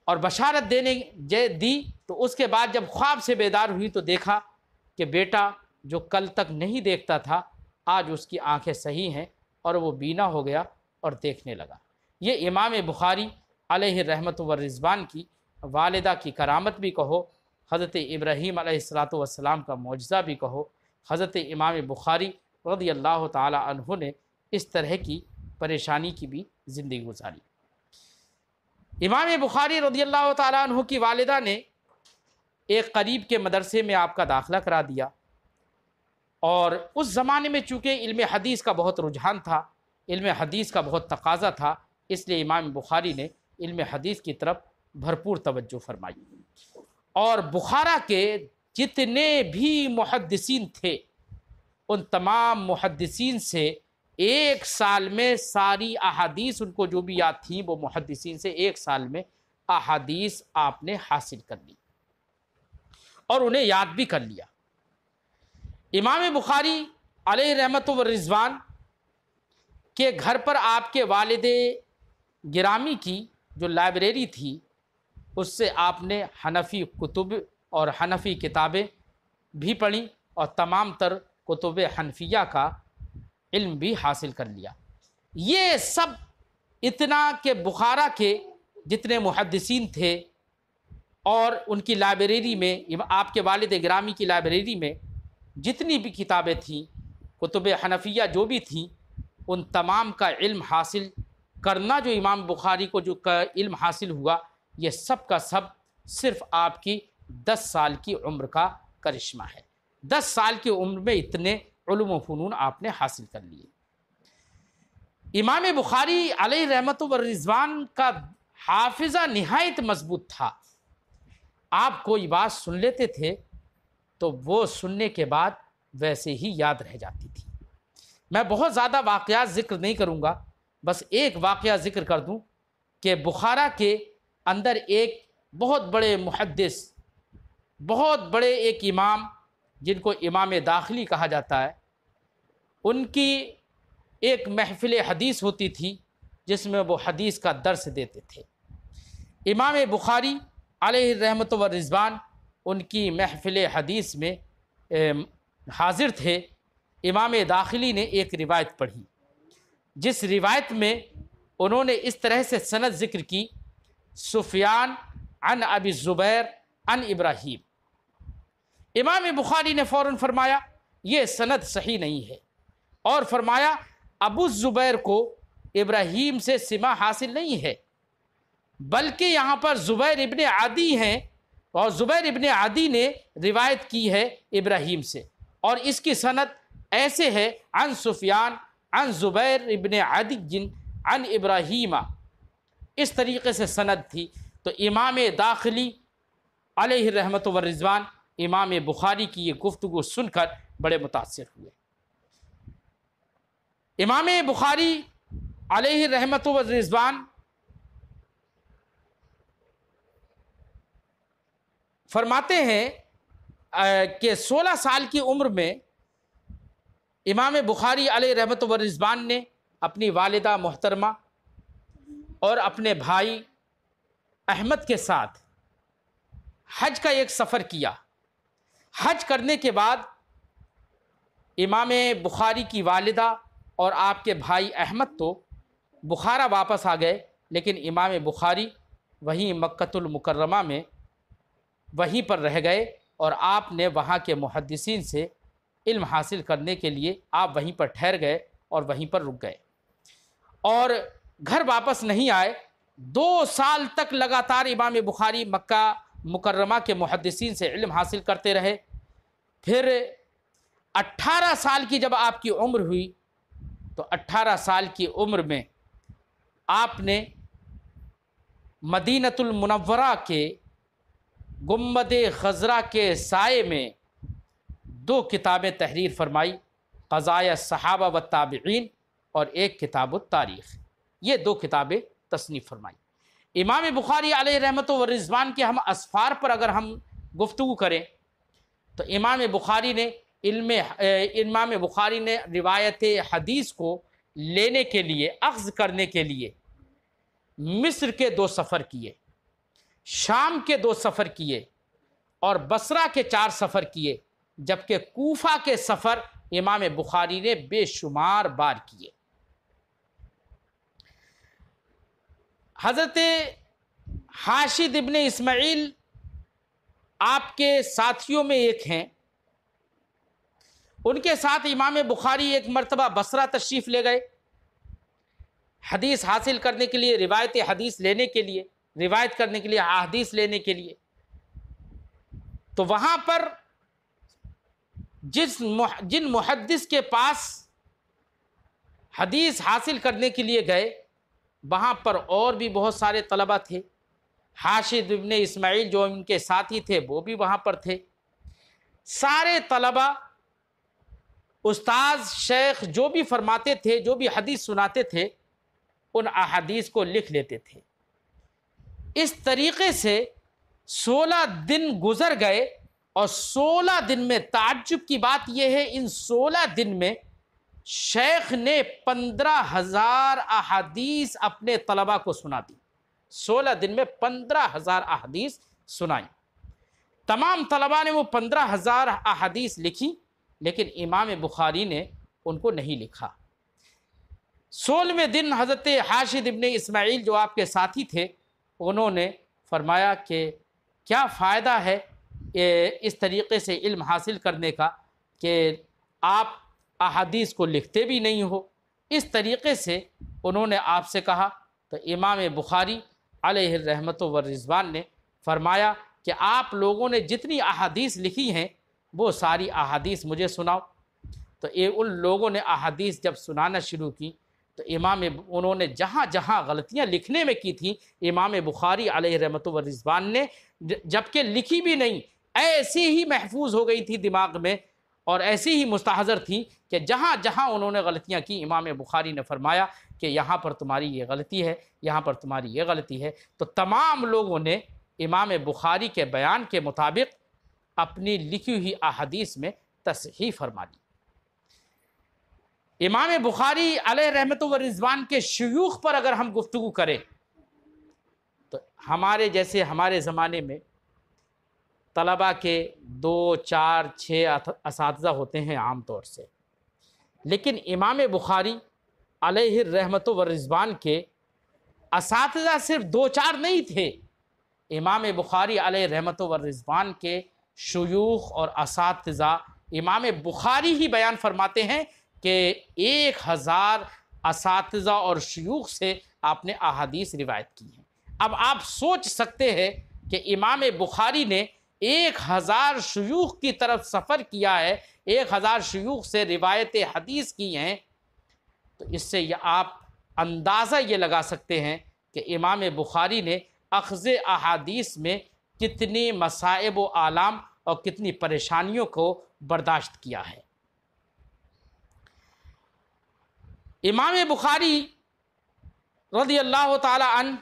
और बशारत दी तो उसके बाद जब ख्वाब से बेदार हुई तो देखा कि बेटा जो कल तक नहीं देखता था, आज उसकी आंखें सही हैं और वो बीना हो गया और देखने लगा। ये इमाम बुखारी अलैहि रहमत व रिज़वान की वालिदा की करामत भी कहो, हज़रत इब्राहीम अलैहिस्सलातु वस्सलाम का मौजज़ा भी कहो। हज़रत इमाम बुखारी रज़ियल्लाहु ताला अन्हु ने इस तरह की परेशानी की भी ज़िंदगी गुजारी। इमाम बुखारी रज़ियल्लाहु ताला अन्हु की वालिदा ने एक करीब के मदरसे में आपका दाखिला करा दिया, और उस ज़माने में चूँकि इल्म हदीस का बहुत रुझान था, इल्म हदीस का बहुत तकाज़ा था, इसलिए इमाम बुखारी ने इल्म हदीस की तरफ भरपूर तवज्जो फरमाई। और बुखारा के जितने भी मुहद्दिसीन थे, उन तमाम मुहद्दिसीन से एक साल में सारी अहादीस, उनको जो भी याद थी, वो मुहद्दिसीन से एक साल में अहादीस आपने हासिल कर ली और उन्हें याद भी कर लिया। इमाम बुखारी अलैहि रहमत व रिज़वान के घर पर आपके वालिदे गिरामी की जो लाइब्रेरी थी, उससे आपने हनफ़ी कुतुब और हनफ़ी किताबें भी पढ़ी और तमाम तर कुतुब हनफिया का इल्म भी हासिल कर लिया। ये सब इतना कि बुखारा के जितने मुहद्दिसीन थे और उनकी लाइब्रेरी में, आपके वालिद गिरामी की लाइब्रेरी में जितनी भी किताबें थीं, कुतुब हनफिया जो भी थीं, उन तमाम का इल्म हासिल करना जो इमाम बुखारी को जो इल्म हासिल हुआ, ये सब का सब सिर्फ़ आपकी 10 साल की उम्र का करिश्मा है। 10 साल की उम्र में इतने उलूम व फ़नून आपने हासिल कर लिए। इमाम बुखारी अलैहि रहमत व रिज़वान का हाफिज़ा निहायत मजबूत था। आप कोई बात सुन लेते थे तो वो सुनने के बाद वैसे ही याद रह जाती थी। मैं बहुत ज़्यादा वाक़यात ज़िक्र नहीं करूँगा, बस एक वाक़या ज़िक्र कर दूँ कि बुखारा के अंदर एक बहुत बड़े मुहद्दिस, बहुत बड़े एक इमाम, जिनको इमाम दाखिली कहा जाता है, उनकी एक महफ़िल हदीस होती थी जिसमें वो हदीस का दर्स देते थे। इमाम बुखारी अलैहि रहमत व रिज़वान उनकी महफ़िल हदीस में हाज़िर थे। इमाम दाखिली ने एक रिवायत पढ़ी, जिस रिवायत में उन्होंने इस तरह से सनद ज़िक्र की, सुफ़ियान अन अबी ज़ुबैर अन इब्राहीम। इमाम बुखारी ने फ़ौरन फरमाया ये सनद सही नहीं है, और फरमाया अबू ज़ुबैर को इब्राहीम से सिमा हासिल नहीं है, बल्कि यहाँ पर ज़ुबैर इब्न आदी हैं, और ज़ुबैर इब्न आदी ने रिवायत की है इब्राहीम से, और इसकी सनद ऐसे है अन सुफ़ियान अन ज़ुबैर इब्न आदी जिन अन इब्राहीमा। इस तरीक़े से सनद थी। तो इमाम दाखिली अलैहि रहमत व रिज़वान इमाम बुखारी की ये गुफ्तगू सुनकर बड़े मुतासिर हुए। इमाम बुखारी अलैहि रहमत व रिज़वान फरमाते हैं कि 16 साल की उम्र में इमाम बुखारी अलैहि रहमत व रिज़वान ने अपनी वालिदा मोहतरमा और अपने भाई अहमद के साथ हज का एक सफ़र किया। हज करने के बाद इमाम बुखारी की वालिदा और आपके भाई अहमद तो बुखारा वापस आ गए, लेकिन इमाम बुखारी वहीं मक्कतुल मुकर्रमा में वहीं पर रह गए और आपने वहाँ के मुहद्दिसीन से इल्म हासिल करने के लिए आप वहीं पर ठहर गए और वहीं पर रुक गए और घर वापस नहीं आए। 2 साल तक लगातार इमाम बुखारी मक्का मुकर्रमा के मुहद्दिसीन से इल्म हासिल करते रहे। फिर 18 साल की जब आपकी उम्र हुई तो 18 साल की उम्र में आपने मदीनतुल मुनव्वरा के गुम्बद खज़रा के साए में 2 किताबें तहरीर फरमाई, क़ज़ाया सहाबा व ताबिईन और एक किताब तारीख़। ये 2 किताबें तसनीफ़ फरमाई। इमाम बुखारी अलैहि रहमत व रिज़वान के हम असफ़ार पर अगर हम गुफ्तगू करें तो इमाम बुखारी ने रिवायत हदीस को लेने के लिए, अख़्ज़ करने के लिए मिस्र के 2 सफ़र किए, शाम के 2 सफ़र किए और बसरा के 4 सफ़र किए, जबकि कूफा के सफ़र इमाम बुखारी ने बेशुमार बार किए। हज़रत हाशिद इब्ने इस्माइल आपके साथियों में एक हैं, उनके साथ इमाम बुखारी एक मरतबा बसरा तशरीफ़ ले गए हदीस हासिल करने के लिए, रिवायत हदीस लेने के लिए, रिवायत करने के लिए, अहादीस लेने के लिए। तो वहाँ पर जिन मुहद्दिस के पास हदीस हासिल करने के लिए गए, वहाँ पर और भी बहुत सारे तलबा थे। हाशिद इब्ने इस्माइल जो उनके साथी थे वो भी वहाँ पर थे। सारे तलबा उस्ताद शेख जो भी फरमाते थे, जो भी हदीस सुनाते थे, उन अहादीस को लिख लेते थे। इस तरीक़े से 16 दिन गुज़र गए और 16 दिन में, ताज्जुब की बात यह है, इन 16 दिन में शेख ने 15,000 अहादीस अपने तलबा को सुना दी। 16 दिन में 15,000 अहादीस सुनाई। तमाम तलबा ने वो 15,000 अहादीस लिखी, लेकिन इमाम बुखारी ने उनको नहीं लिखा। 16वें दिन हज़रत हाशिद इब्ने इस्माइल जो आपके साथी थे, उन्होंने फरमाया कि क्या फ़ायदा है इस तरीक़े से इल्म हासिल करने का कि आप अहादीस को लिखते भी नहीं हो। इस तरीक़े से उन्होंने आपसे कहा। तो इमाम बुखारी अलैहि रहमत व रिज़वान ने फरमाया कि आप लोगों ने जितनी अहादीस लिखी हैं वो सारी अहादीस मुझे सुनाओ। तो ये उन लोगों ने अहादीस जब सुनाना शुरू की तो उन्होंने जहाँ जहाँ गलतियाँ लिखने में की थी, इमाम बुखारी अलैहि रहमत व रिज़वान ने, जबकि लिखी भी नहीं, ऐसी ही महफूज हो गई थी दिमाग में और ऐसी ही मुस्तहज़र थी कि जहाँ जहाँ उन्होंने गलतियाँ की, इमाम बुखारी ने फरमाया कि यहाँ पर तुम्हारी ये गलती है, यहाँ पर तुम्हारी ये गलती है। तो तमाम लोगों ने इमाम बुखारी के बयान के मुताबिक अपनी लिखी हुई अहादीस में तसहीह फरमा दी। इमाम बुखारी अलैहि रहमत व रिज़वान के शयूख पर अगर हम गुफ्तगू करें तो हमारे जैसे हमारे ज़माने में तलबा के 2, 4, 6 असातिज़ा होते हैं आम तौर से, लेकिन इमाम बुखारी अलैहि रहमत व रिज़वान के असातिज़ा सिर्फ 2-4 नहीं थे। इमाम बुखारी अलैहि रहमत व रिज़वान के शयूख और असातिज़ा इमाम बुखारी ही बयान फरमाते हैं कि 1000 असातिज़ा और शयूख से आपने अहादीस रिवायत की हैं। अब आप सोच सकते हैं कि इमाम बुखारी ने 1000 शयूख की तरफ सफ़र किया है, 1000 शयूख से रिवायत हदीस की हैं। तो इससे आप अंदाज़ा ये लगा सकते हैं कि इमाम बुखारी ने अख़्ज़ अहादीस में कितनी मसाइब व आलाम और कितनी परेशानियों को बर्दाश्त किया है। इमाम बुखारी रज़ियल्लाहु ताला अन्हु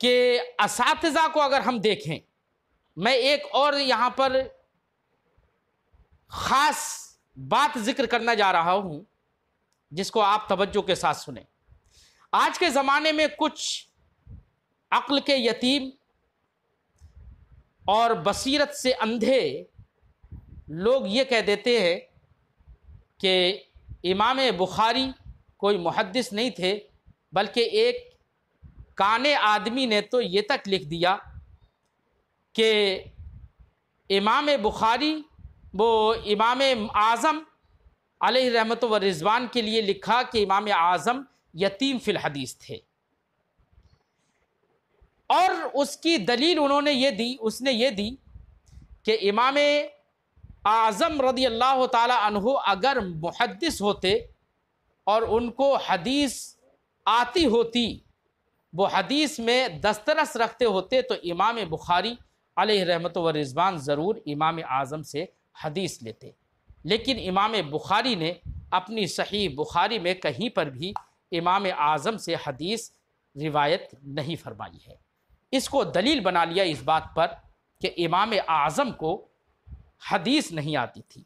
के असातिज़ा को अगर हम देखें, मैं एक और यहाँ पर ख़ास बात जिक्र करना जा रहा हूं जिसको आप तवज्जो के साथ सुने। आज के ज़माने में कुछ अक्ल के यतीम और बसीरत से अंधे लोग ये कह देते हैं कि इमाम बुखारी कोई मुहद्दिस नहीं थे, बल्कि एक काने आदमी ने तो ये तक लिख दिया कि इमाम बुखारी वो इमाम आज़म अलैहि रहमत व रिज़वान के लिए लिखा कि इमाम आज़म यतीम फिल हदीस थे। और उसकी दलील उसने ये दी कि इमाम आज़म रज़ी अल्लाह ताला अन्हु अगर मुहद्दिस होते और उनको हदीस आती होती, वो हदीस में दस्तरस रखते होते, तो इमाम बुखारी अलैहि रहमत व रिज़वान ज़रूर इमाम आज़म से हदीस लेते। लेकिन इमाम बुखारी ने अपनी सही बुखारी में कहीं पर भी इमाम आज़म से हदीस रिवायत नहीं फरमाई है। इसको दलील बना लिया इस बात पर कि इमाम आज़म को हदीस नहीं आती थी।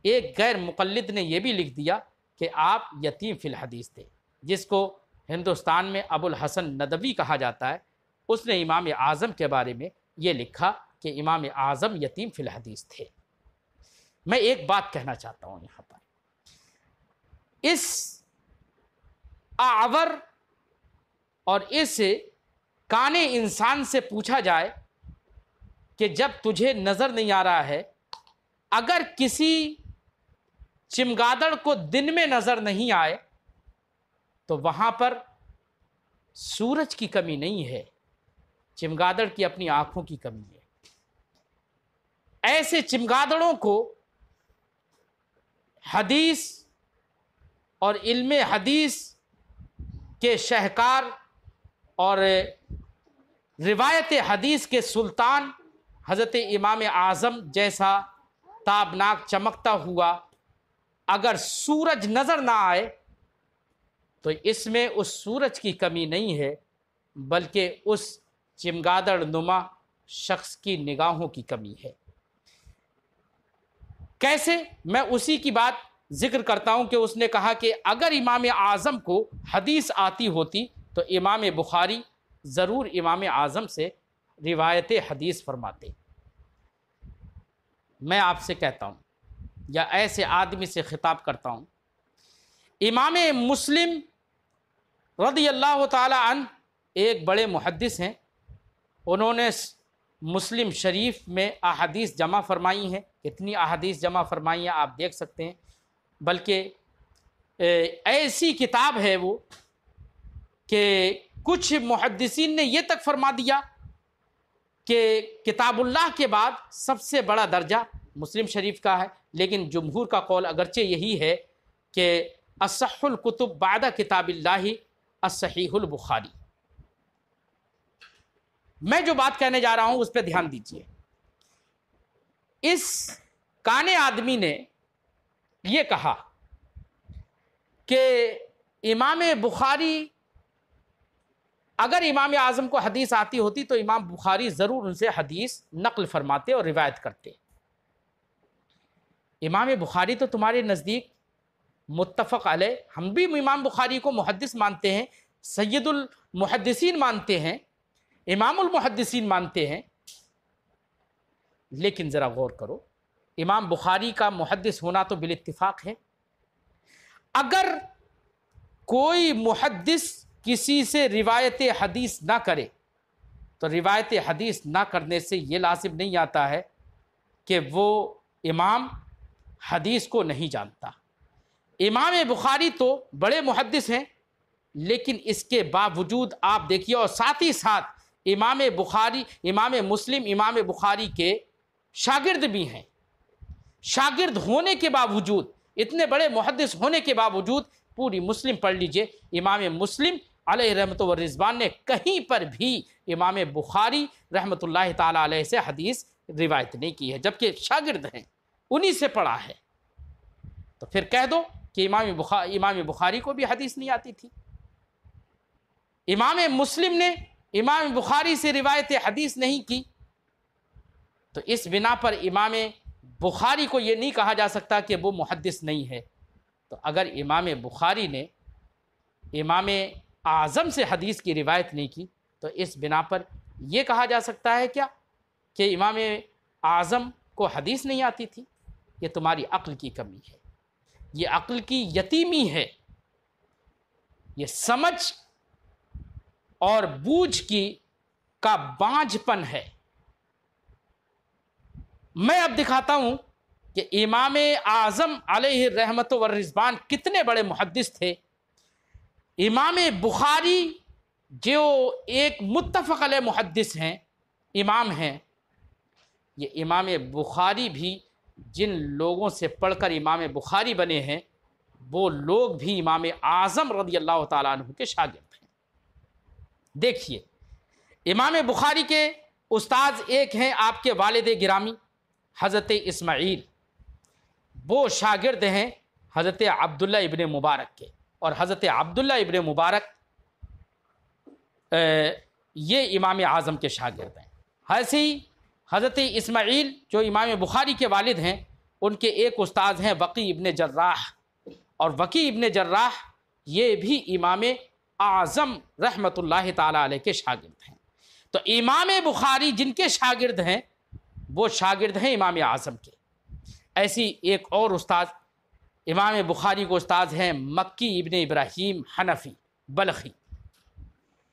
एक गैर मुक़ल्लिद ने यह भी लिख दिया कि आप यतीम फिल हदीस थे, जिसको हिंदुस्तान में अबुल हसन नदवी कहा जाता है। उसने इमाम आज़म के बारे में ये लिखा कि इमाम आज़म यतीम फिल हदीस थे। मैं एक बात कहना चाहता हूँ यहाँ पर, इस आवर और इस काने इंसान से पूछा जाए कि जब तुझे नज़र नहीं आ रहा है, अगर किसी चिमगादड़ को दिन में नज़र नहीं आए तो वहाँ पर सूरज की कमी नहीं है, चिमगादड़ की अपनी आँखों की कमी है। ऐसे चिमगादड़ों को हदीस और इल्मे हदीस के शहकार और रिवायत हदीस के सुल्तान हज़रत इमाम आज़म जैसा ताबनाक चमकता हुआ अगर सूरज नज़र ना आए तो इसमें उस सूरज की कमी नहीं है, बल्कि उस चिमगादड़ नुमा शख्स की निगाहों की कमी है। कैसे? मैं उसी की बात जिक्र करता हूं कि उसने कहा कि अगर इमाम आज़म को हदीस आती होती तो इमाम बुखारी ज़रूर इमाम आज़म से रिवायत हदीस फरमाते। मैं आपसे कहता हूं या ऐसे आदमी से खिताब करता हूं, इमाम मुस्लिम रज़ी अल्लाह ताला अन्हु एक बड़े मुहद्दिस हैं। उन्होंने मुस्लिम शरीफ में अहादीस जमा फरमाई हैं। कितनी अहादीस जमा फरमाई हैं आप देख सकते हैं। बल्कि ऐसी किताब है वो कि कुछ मुहद्दिसीन ने ये तक फरमा दिया कि किताबुल्लाह के बाद सबसे बड़ा दर्जा मुस्लिम शरीफ का है। लेकिन जुमहूर का कौल अगरचे यही है कि अस्सहुल कुतुब बादा किताबिल्लाहि अस्सहीहुल बुखारी। मैं जो बात कहने जा रहा हूं उस पर ध्यान दीजिए। इस काने आदमी ने यह कहा कि इमाम बुखारी, अगर इमाम आज़म को हदीस आती होती तो इमाम बुखारी ज़रूर उनसे हदीस नक़ल फरमाते और रिवायत करते। इमाम बुखारी तो तुम्हारे नज़दीक मुत्तफ़क़ अलैह, हम भी इमाम बुखारी को मुहद्दिस मानते हैं, सैयदुल मुहद्दिसीन मानते हैं, इमामुल मुहद्दिसीन मानते हैं। लेकिन ज़रा गौर करो, इमाम बुखारी का मुहद्दिस होना तो बिल इत्तिफ़ाक़ है। अगर कोई मुहद्दिस किसी से रिवायत हदीस ना करे तो रिवायत हदीस ना करने से ये लाजिम नहीं आता है कि वो इमाम हदीस को नहीं जानता। इमाम बुखारी तो बड़े मुहद्दिस हैं, लेकिन इसके बावजूद आप देखिए, और साथ ही साथ इमाम बुखारी, इमाम मुस्लिम इमाम बुखारी के शागिर्द भी हैं। शागिर्द होने के बावजूद, इतने बड़े मुहद्दिस होने के बावजूद, पूरी मुस्लिम पढ़ लीजिए, इमाम मुस्लिम अलैहि रहमत व रिज़वान ने कहीं पर भी इमाम बुखारी रहमतुल्लाहि ताला अलैहि से हदीस रिवायत नहीं की है, जबकि शागिर्द हैं, उन्हीं से पढ़ा है। तो फिर कह दो कि इमाम बुखारी को भी हदीस नहीं आती थी। इमाम मुस्लिम ने इमाम बुखारी से रिवायत हदीस नहीं की, तो इस बिना पर इमाम बुखारी को ये नहीं कहा जा सकता कि वो मुहद्दिस नहीं है। तो अगर इमाम बुखारी ने इमाम आज़म से हदीस की रिवायत नहीं की तो इस बिना पर यह कहा जा सकता है क्या कि इमाम आज़म को हदीस नहीं आती थी? ये तुम्हारी अक्ल की कमी है, ये अक्ल की यतीमी है, ये समझ और बूझ की का बांझपन है। मैं अब दिखाता हूं कि इमाम आज़म अलैहि रहमत व रिज़वान कितने बड़े मुहद्दिस थे। इमाम बुखारी जो एक मुत्तफ़क़ अलैह मुहद्दिस हैं, इमाम हैं, ये इमाम बुखारी भी जिन लोगों से पढ़कर इमाम बुखारी बने हैं वो लोग भी इमाम आज़म रज़ियल्लाहु ताला अन्हु के शागिर्द हैं। देखिए, इमाम बुखारी के उस्ताद एक हैं आपके वालिद गिरामी हज़रत इस्माईल, वो शागिर्द हैं हज़रत अब्दुल्ला इब्ने मुबारक के, और हज़रत अब्दुल्ला इब्ने मुबारक ये इमाम आज़म के शागिर्द हैं। ऐसे ही हज़रत इस्माईल जो इमाम बुखारी के वालिद हैं, उनके एक उस्ताद हैं वकी इब्ने जर्राह, और वकी इब्ने जर्राह ये भी इमाम आज़म रहमतुल्लाहि ताला अलैह के शागिर्द हैं। तो इमाम बुखारी जिनके शागिर्द हैं वो शागिर्द हैं इमाम आज़म के। ऐसी एक और उस्ताद इमाम बुखारी को उस्ताद हैं मक्की इब्ने इब्राहीम हनफ़ी बलखी,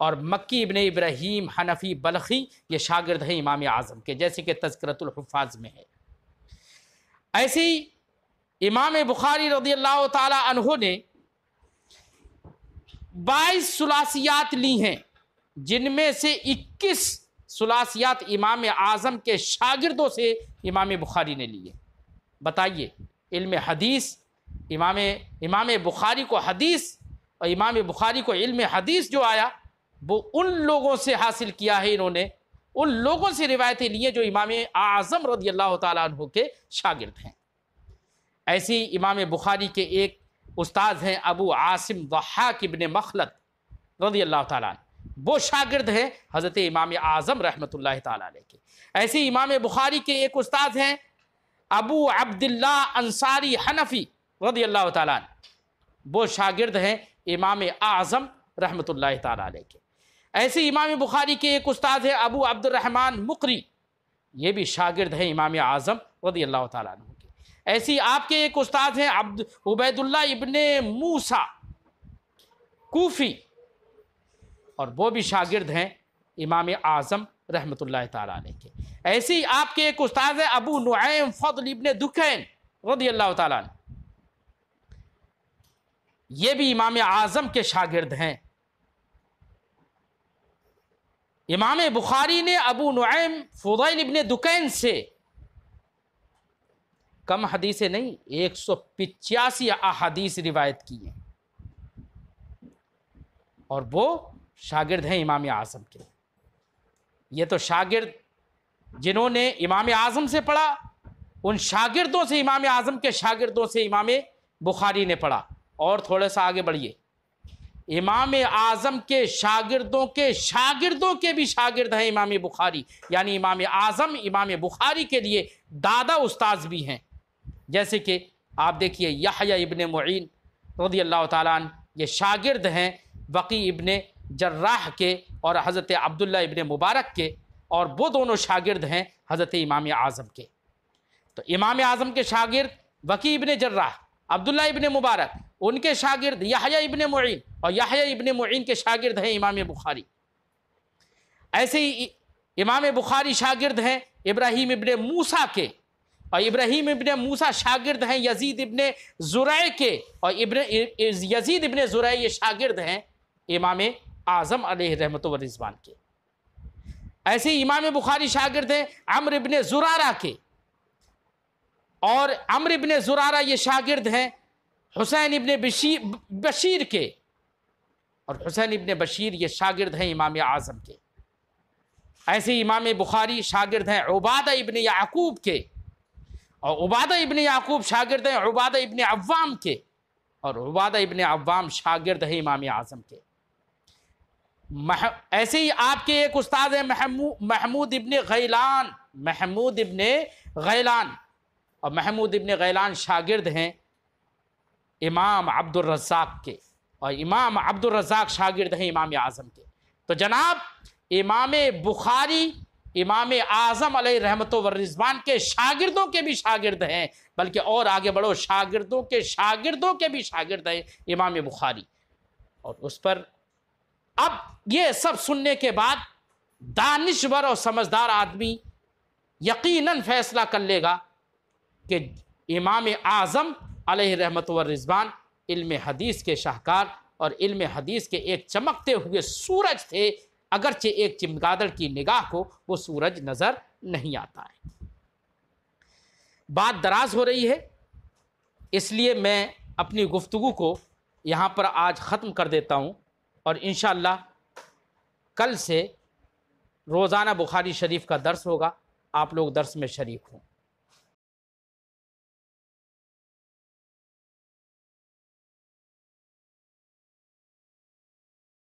और मक्की इब्ने इब्राहीम हनफ़ी बलखी ये शागिर्द हैं इमाम आज़म के, जैसे कि तज़किरतुल हुफ़्फ़ाज़ में है। ऐसे ही इमाम बुखारी रज़ियल्लाहु ताला अन्हु ने 22 सुलासियात ली हैं, जिनमें से 21 सुलासियात इमाम आज़म के शागिर्दों से इमाम बुखारी ने लिए। बताइए, इल्म हदीस इमाम बुखारी को हदीस और इमाम बुखारी को इल्म हदीस जो आया वो उन लोगों से हासिल किया है, इन्होंने उन लोगों से रिवायतें ली हैं जो इमाम आज़म रज़ियल्लाहु ताला अन्हु के शागिर्द हैं। ऐसे ही इमाम बुखारी के एक उस्ताद हैं अबू आसिम ज़हाक इब्ने मखलद रज़ियल्लाहु ताला अन्हु, वो शागिर्द हैं हज़रत इमाम आज़म रहमतुल्लाहि ताला अलैह के। ऐसे ही इमाम बुखारी के एक उस्ताद हैं अबू अब्दुल्ला अंसारी हनफ़ी रज़ियल्लाहु ताला अन्हु, वो शागिर्द हैं इमाम आज़म रहमतुल्लाहि ताला अलैह के। ऐसे इमाम बुखारी के एक उस्ताद हैं अबू अब्दुर्रहमान मुक़री, ये भी शागिर्द हैं इमाम आज़म रज़ियल्लाहु ताला अन्हु के। ऐसे ही आपके एक उस्ताद हैं उबैदुल्लाह इब्ने मूसा कूफ़ी, और वो भी शागिर्द हैं इमाम आज़म रहमतुल्लाहि ताला अलैह के। ऐसे ही आपके एक उस्ताद हैं अबू नुऐम फ़ज़ल इब्ने दुकैन रज़ियल्लाहु ताला अन्हु, ये भी इमाम आज़म के शागिर्द हैं। इमाम बुखारी ने अबू नुऐम फ़ुदैल इब्ने दुकैन से कम हदीसें नहीं 185 अहादीस रिवायत की हैं, और वो शागिर्द हैं इमाम आज़म के। ये तो शागिर्द जिन्होंने इमाम आज़म से पढ़ा, उन शागिर्दों से इमाम आज़म के शागिर्दों से इमाम बुखारी ने पढ़ा। और थोड़ा सा आगे बढ़िए, इमाम आज़म के शागिर्दों के भी शागिर्द हैं इमाम बुखारी, यानी इमाम आज़म इमाम बुखारी के लिए दादा उस्ताद भी हैं। जैसे कि आप देखिए यहया इब्ने मुईन रज़ियल्लाहु ताला अन्हु, ये शागिर्द हैं वकी इब्ने जर्राह के और हज़रत अब्दुल्ला इब्ने मुबारक के, और वो दोनों शागिर्द हैं हज़रत इमाम आज़म के। तो इमाम आज़म के शागिर्द वकी इब्ने जर्राह, अब्दुल्ला इब्ने मुबारक, उनके शागिर्द यहया इब्ने मुईन, और यहया इब्ने मुईन के शागिर्द हैं इमाम बुखारी। ऐसे ही इमाम बुखारी शागिर्द हैं इब्राहीम इब्ने मूसा के, और इब्राहीम इब्ने मूसा शागिर्द हैं यजीद इब्ने ज़ुरै के, और यजीद इब्ने ज़ुरै ये शागिर्द हैं इमाम आज़म अलैहि रहमत व रिज़वान के। ऐसे ही इमाम बुखारी शागिर्द हैं अम्र इब्ने ज़ुरारा के, और अम्र इब्ने ज़ुरारा ये शागिर्द हैं हुसैन इब्ने बशीर के, और हुसैन इब्ने बशीर ये शागिर्द हैं इमाम आज़म के। ऐसे ही इमाम बुखारी शागिर्द हैं उबादा इब्ने याकूब के, और उबादा इब्ने याकूब शागिर्द हैं उबादा इब्ने अव्वाम के, और उबादा इब्ने अव्वाम शागिर्द हैं इमाम आज़म के। ऐसे ही आपके एक उस्ताद हैं महमूद इब्ने गैलान और महमूद इब्न गैलान शागिर्द हैं इमाम अब्दुल रज़्ज़ाक़ के, और इमाम अब्दुल रज़्ज़ाक़ शागिर्द हैं इमाम आज़म के। तो जनाब इमाम बुखारी इमाम आज़म अलैहि रहमतो व रिज़वान के शागिर्दों के भी शागिर्द हैं, बल्कि और आगे बढ़ो शागिर्दों के भी शागिर्द हैं इमाम बुखारी। और उस पर अब ये सब सुनने के बाद दानिश्वर और समझदार आदमी यकीनन फैसला कर लेगा कि इमाम आज़म अलैहि रहमत व रिज़वान इल्म हदीस के शाहकार और इल्म हदीस के एक चमकते हुए सूरज थे, अगरचे एक चमगादड़ की निगाह को वो सूरज नज़र नहीं आता है। बात दराज हो रही है, इसलिए मैं अपनी गुफ्तगू को यहाँ पर आज ख़त्म कर देता हूँ, और इंशाअल्लाह कल से रोज़ाना बुखारी शरीफ का दर्स होगा, आप लोग दर्स में शरीक हों।